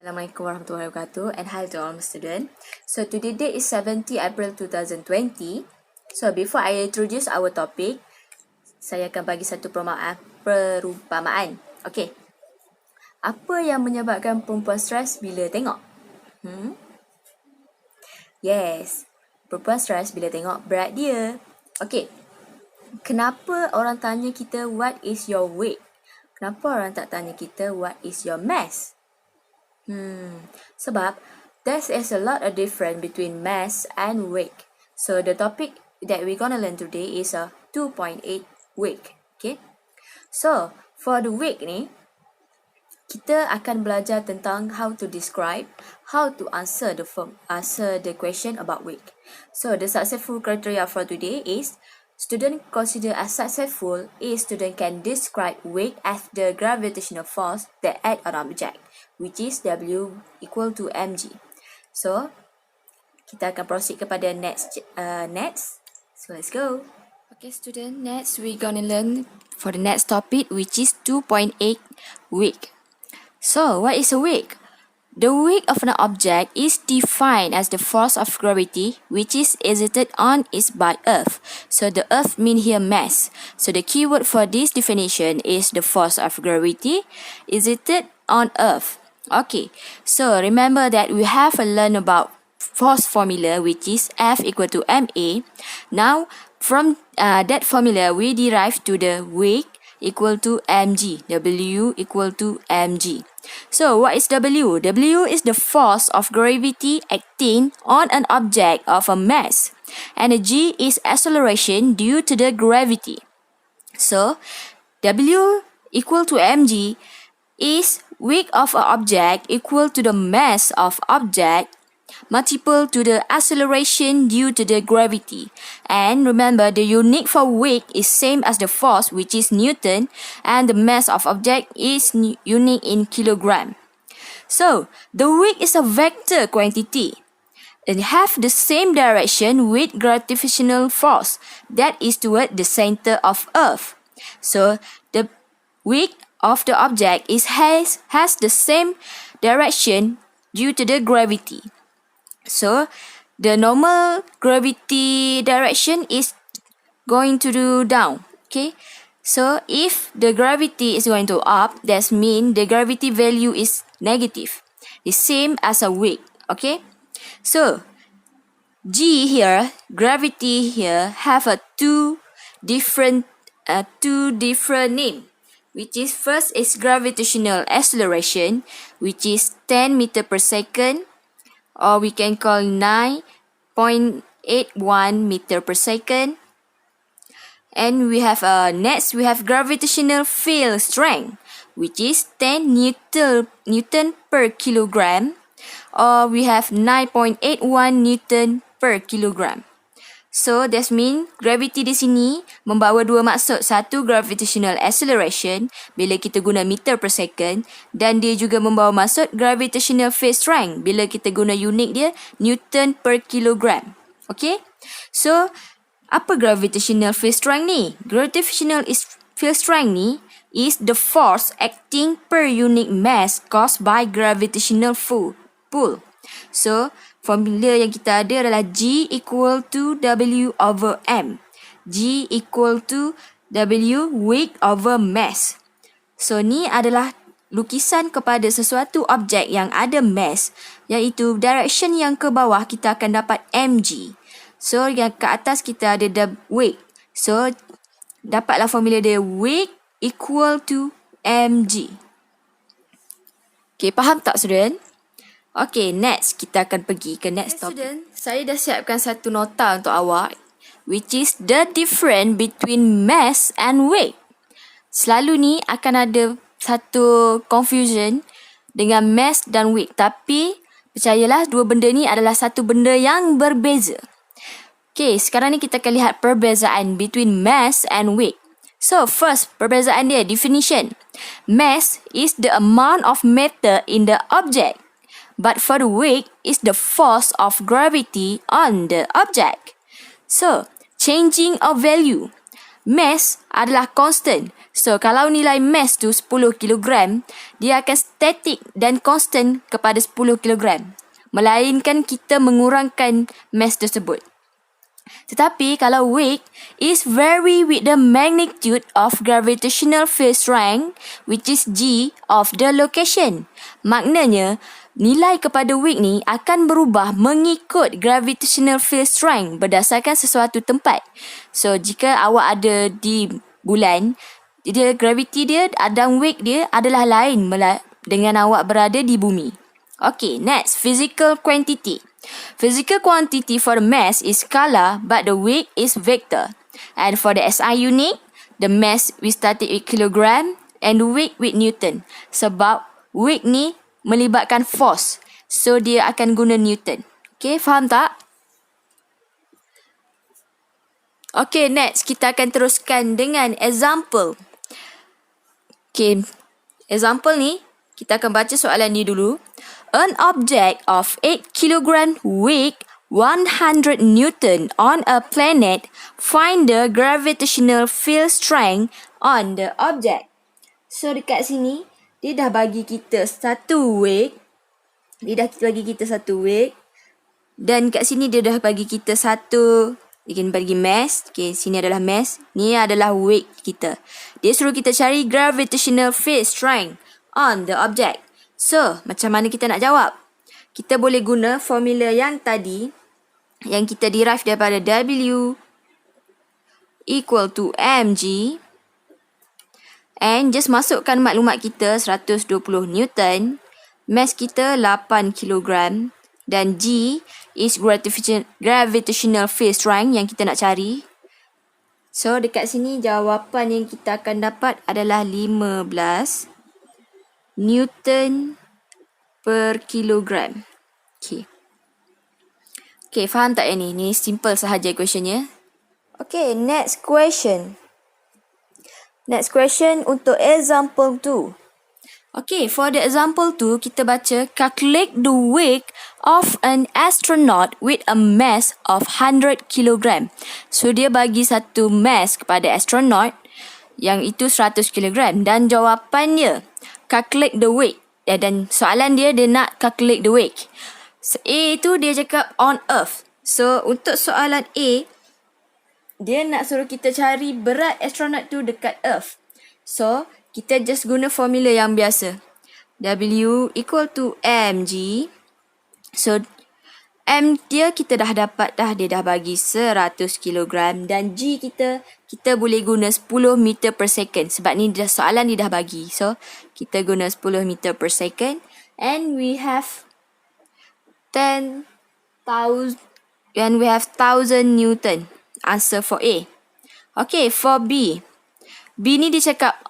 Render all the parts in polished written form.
Assalamualaikum warahmatullahi wabarakatuh and hi to all students. So today date is 17 April 2020. So before I introduce our topic, saya akan bagi satu perumpamaan. Okay. Apa yang menyebabkan perempuan stres bila tengok? Yes. Perempuan stres bila tengok berat dia. Okay. Kenapa orang tanya kita what is your weight? Kenapa orang tak tanya kita what is your mass? Sebab there is a lot of difference between mass and weight. So the topic that we're gonna learn today is a 2.8 weight. Okay. So for the weight ni, kita akan belajar tentang how to describe, how to answer the question about weight. So the successful criteria for today is student consider as successful is student can describe weight as the gravitational force that act on object, which is W equal to mg. So, kita akan proceed kepada next. So, let's go. Okay, student, next we're gonna learn for the next topic, which is 2.8 weight. So, what is a weight? The weight of an object is defined as the force of gravity which is exerted on it by Earth. So the Earth mean here mass. So the keyword for this definition is the force of gravity exerted on Earth. Okay, so remember that we have learned about force formula which is F equal to ma. Now from that formula we derive to the weight equal to mg. W equal to mg. So what is W? W is the force of gravity acting on an object of a mass. And G is acceleration due to the gravity. So W equal to mg is weight of an object equal to the mass of object multiple to the acceleration due to the gravity. And remember, the unit for weight is same as the force, which is Newton, and the mass of object is unit in kilogram. So, the weight is a vector quantity and have the same direction with gravitational force that is toward the center of Earth. So, the weight of the object has the same direction due to the gravity. So, the normal gravity direction is going to do down. Okay. So, if the gravity is going to up, that means the gravity value is negative. The same as a weight. Okay. So, G here, gravity here, have a two different name. Which is first is gravitational acceleration, which is 10 meter per second. Or we can call 9.81 meter per second. And we have next we have gravitational field strength, which is 10 Newton per kilogram. Or we have 9.81 Newton per kilogram. So that means gravity di sini membawa dua maksud. Satu, gravitational acceleration bila kita guna meter per second, dan dia juga membawa maksud gravitational field strength bila kita guna unit dia Newton per kilogram. Okay? So, apa gravitational field strength ni? Gravitational field strength ni is the force acting per unit mass caused by gravitational pull. So, formula yang kita ada adalah G equal to W over M. G equal to W weight over mass. So, ni adalah lukisan kepada sesuatu objek yang ada mass, iaitu direction yang ke bawah kita akan dapat mg. So, yang ke atas kita ada the weight. So, dapatlah formula dia weight equal to mg. Okay, faham tak student? Okay, next kita akan pergi ke next topic. Student, saya dah siapkan satu nota untuk awak, which is the difference between mass and weight. Selalu ni akan ada satu confusion dengan mass dan weight, tapi percayalah dua benda ni adalah satu benda yang berbeza. Okay, sekarang ni kita akan lihat perbezaan between mass and weight. So, first, perbezaan dia, definition. Mass is the amount of matter in the object. But for the weight is the force of gravity on the object. So, changing of value. mass adalah constant. So, kalau nilai mass tu 10 kg, dia akan static dan constant kepada 10 kg. Melainkan kita mengurangkan mass tersebut. Tetapi kalau weight is vary with the magnitude of gravitational field strength, which is G of the location. Maknanya, nilai kepada weight ni akan berubah mengikut gravitational field strength berdasarkan sesuatu tempat. So, jika awak ada di bulan, dia gravity dia dan weight dia adalah lain dengan awak berada di bumi. Okay, next, physical quantity. Physical quantity for the mass is scalar, but the weight is vector. And for the SI unit, the mass we started with kilogram and the weight with Newton. Sebab weight ni melibatkan force. So, dia akan guna Newton. Okay, faham tak? Okay, next, kita akan teruskan dengan example. Okay, example ni, kita akan baca soalan ni dulu. An object of 8 kg weight 100 Newton on a planet. Find the gravitational field strength on the object. So, dekat sini, dia dah bagi kita satu weight. Dan kat sini dia dah bagi kita satu, dia akan bagi mass. Okay, sini adalah mass. Ni adalah weight kita. Dia suruh kita cari gravitational field strength on the object. So, macam mana kita nak jawab? Kita boleh guna formula yang tadi, yang kita derive daripada W equal to mg, and just masukkan maklumat kita 120 Newton, mass kita 8 kg, dan G is gravitational field strength yang kita nak cari. So, dekat sini jawapan yang kita akan dapat adalah 15 Newton per kilogram. Okay, faham tak yang ni? Ni simple sahaja questionnya. Okay, next question. Next question untuk example 2. Okay, for the example 2, kita baca, calculate the weight of an astronaut with a mass of 100 kg. So, dia bagi satu mass kepada astronaut yang itu 100 kg. Dan jawapannya, calculate the weight. Dan soalan dia nak calculate the weight. So, A tu dia cakap on Earth. So, untuk soalan A, dia nak suruh kita cari berat astronaut tu dekat Earth. So, kita just guna formula yang biasa. W equal to mg. So, M dia kita dah dapat dah. Dia dah bagi 100 kg. Dan G kita boleh guna 10 meter per second. Sebab ni soalan dia dah bagi. So, kita guna 10 meter per second. And we have 10,000 Newton. Answer for A. Okay, for B. B ni dia cakap,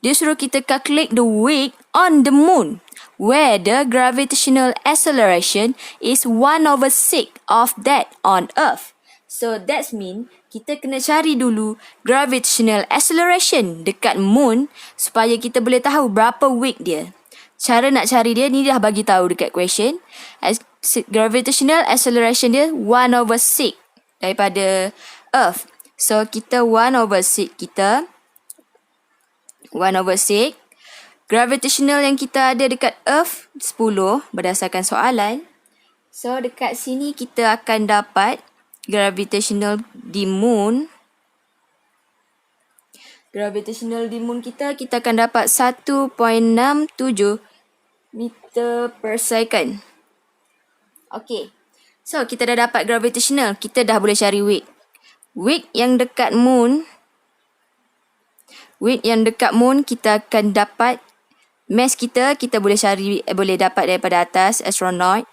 dia suruh kita calculate the weight on the moon, where the gravitational acceleration is 1/6 of that on Earth. So, that means kita kena cari dulu gravitational acceleration dekat moon supaya kita boleh tahu berapa weight dia. Cara nak cari dia ni dah bagi tahu dekat question. Gravitational acceleration dia 1/6 daripada Earth. So, kita 1/6 kita. 1/6. Gravitational yang kita ada dekat Earth 10 berdasarkan soalan. So, dekat sini kita akan dapat gravitational di moon. Gravitational di moon kita akan dapat 1.67 meter per second. Okay. So, kita dah dapat gravitational. Kita dah boleh cari weight. Weight yang dekat moon, kita akan dapat mass kita boleh dapat daripada atas astronaut.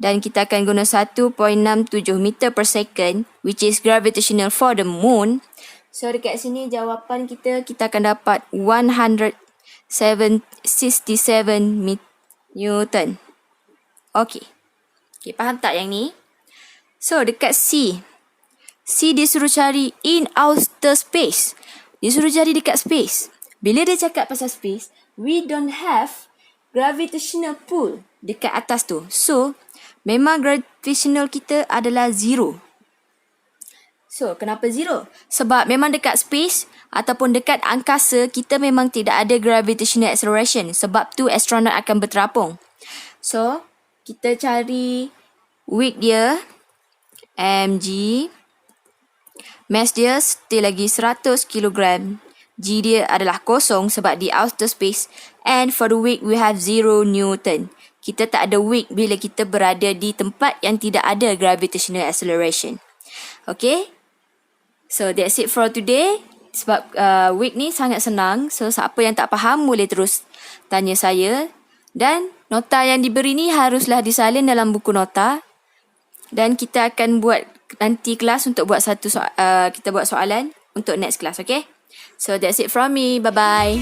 Dan kita akan guna 1.67 meter per second, which is gravitational for the moon. So, dekat sini jawapan kita akan dapat 167 Newton. Okay. Okay, faham tak yang ni? So, dekat C dia suruh cari in outer space. Dia suruh cari dekat space. Bila dia cakap pasal space, we don't have gravitational pull dekat atas tu. So, memang gravitational kita adalah 0. So, kenapa 0? Sebab memang dekat space ataupun dekat angkasa, kita memang tidak ada gravitational acceleration. Sebab tu astronaut akan berterapung. So, kita cari weight dia, mg. Mass dia still lagi 100 kg. G dia adalah kosong sebab di outer space. And for the weight, we have 0 Newton. Kita tak ada weight bila kita berada di tempat yang tidak ada gravitational acceleration. Okay? So, that's it for today. Sebab weight ni sangat senang. So, siapa yang tak faham boleh terus tanya saya. Dan nota yang diberi ni haruslah disalin dalam buku nota. Dan kita akan buat nanti kelas untuk buat kita buat soalan untuk next class, okay? So, that's it from me. Bye-bye.